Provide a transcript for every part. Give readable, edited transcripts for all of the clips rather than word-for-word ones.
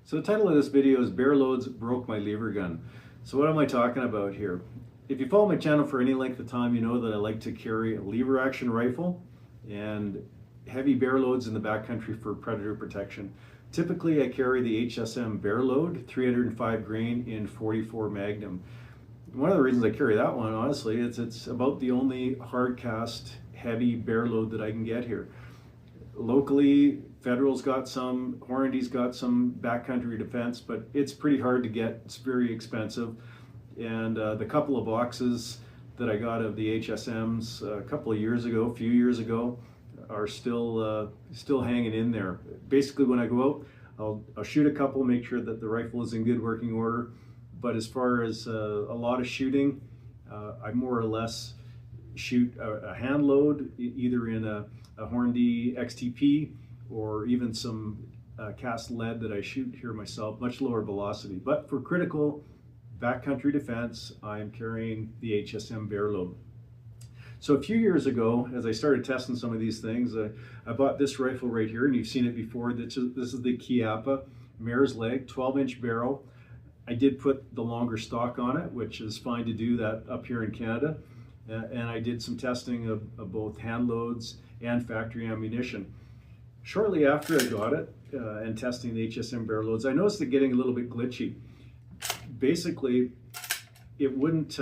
So the title of this video is Bear Loads Broke My Lever Gun. So what am I talking about here? If you follow my channel for any length of time, you know that I like to carry a lever action rifle and heavy bear loads in the backcountry for predator protection. Typically I carry the HSM Bear Load 305 grain in 44 Magnum. One of the reasons I carry that one, honestly, is it's about the only hard cast heavy bear load that I can get here. Locally, Federal's got some, Hornady's got some backcountry defense, but it's pretty hard to get. It's very expensive. And the couple of boxes that I got of the HSMs a couple of years ago, a few years ago, are still hanging in there. Basically, when I go out, I'll shoot a couple, make sure that the rifle is in good working order. But as far as a lot of shooting, I more or less shoot a hand load, either in a Hornady XTP or even some cast lead that I shoot here myself, much lower velocity. But for critical backcountry defense, I'm carrying the HSM Bear Load. So a few years ago, as I started testing some of these things, I bought this rifle right here, and you've seen it before. This is the Chiappa Mare's Leg 12-inch barrel. I did put the longer stock on it, which is fine to do that up here in Canada. And I did some testing of both hand loads and factory ammunition. Shortly after I got it and testing the HSM Bear Loads, I noticed it getting a little bit glitchy. Basically, it wouldn't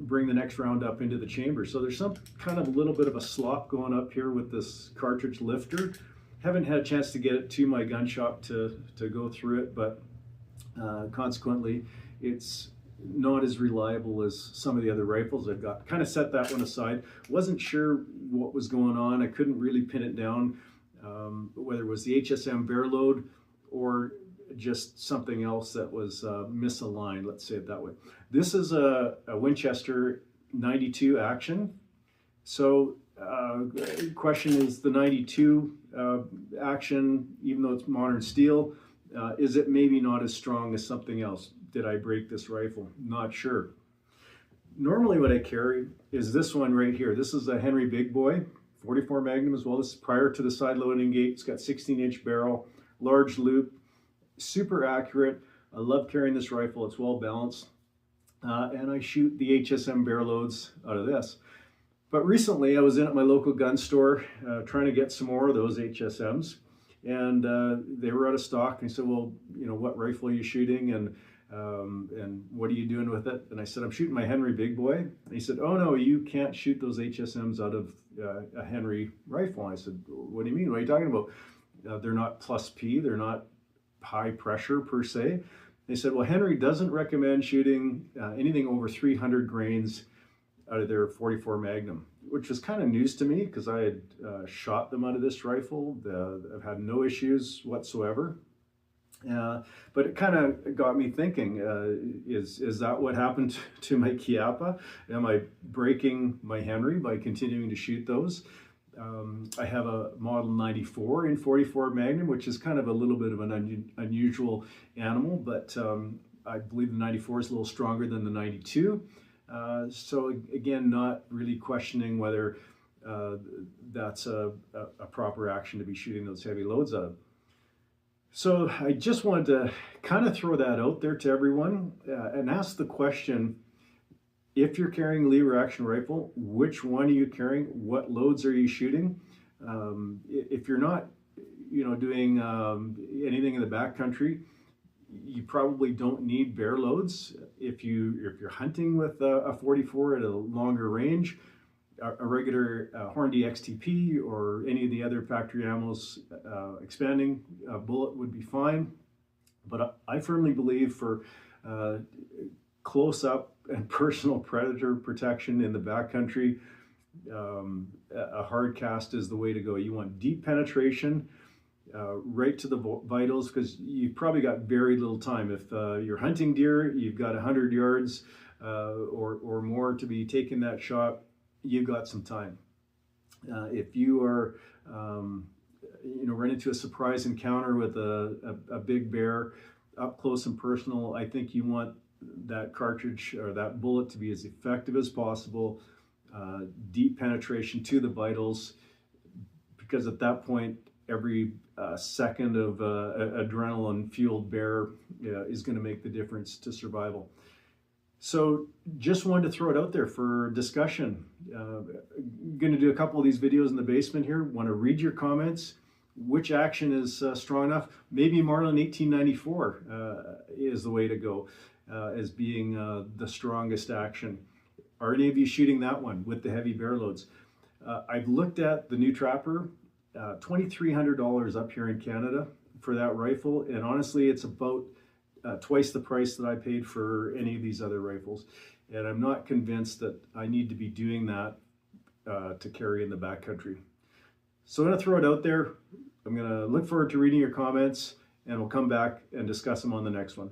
bring the next round up into the chamber. So there's some kind of a little bit of a slop going up here with this cartridge lifter. Haven't had a chance to get it to my gun shop to go through it, but consequently, it's not as reliable as some of the other rifles I've got. Kind of set that one aside. Wasn't sure what was going on. I couldn't really pin it down, whether it was the HSM Bear Load or just something else that was misaligned, let's say it that way. This is a Winchester 92 Action. So question is, the 92 Action, even though it's modern steel, is it maybe not as strong as something else? Did I break this rifle? Not sure. Normally what I carry is this one right here. This is a Henry Big Boy, 44 Magnum as well. This is prior to the side loading gate. It's got 16-inch barrel, large loop, super accurate. I love carrying this rifle. It's well balanced. And I shoot the HSM Bear Loads out of this. But recently I was in at my local gun store trying to get some more of those HSMs. And they were out of stock. And I said, well, you know, what rifle are you shooting? And what are you doing with it? And I said, I'm shooting my Henry Big Boy. And he said, oh no, you can't shoot those HSMs out of a Henry rifle. And I said, what do you mean? What are you talking about? They're not plus P, they're not high pressure per se. They said, well, Henry doesn't recommend shooting anything over 300 grains out of their 44 Magnum, which was kind of news to me because I had shot them out of this rifle. I've had no issues whatsoever. But it kind of got me thinking, is that what happened to my Chiappa? Am I breaking my Henry by continuing to shoot those? I have a Model 94 in 44 Magnum, which is kind of a little bit of an unusual animal, but I believe the 94 is a little stronger than the 92. So again, not really questioning whether that's a proper action to be shooting those heavy loads out of. So I just wanted to kind of throw that out there to everyone and ask the question, if you're carrying a lever action rifle, which one are you carrying? What loads are you shooting? If you're not, you know, doing anything in the backcountry, you probably don't need bear loads. If you're hunting with a 44 at a longer range, a regular Hornady XTP or any of the other factory ammos expanding bullet would be fine. But I firmly believe for close-up and personal predator protection in the backcountry, a hard cast is the way to go. You want deep penetration right to the vitals, because you've probably got very little time. If you're hunting deer, you've got 100 yards or more to be taking that shot, you've got some time. If you are, you know, run into a surprise encounter with a big bear up close and personal, I think you want that cartridge or that bullet to be as effective as possible, deep penetration to the vitals, because at that point every second of adrenaline fueled bear is going to make the difference to survival. So just wanted to throw it out there for discussion. Going to do a couple of these videos in the basement here. Want to read your comments. Which action is strong enough? Maybe Marlin 1894 is the way to go as being the strongest action. Are any of you shooting that one with the heavy bear loads? I've looked at the new Trapper, $2,300 up here in Canada for that rifle, and honestly, it's about twice the price that I paid for any of these other rifles. And I'm not convinced that I need to be doing that to carry in the backcountry. So I'm going to throw it out there. I'm going to look forward to reading your comments, and we'll come back and discuss them on the next one.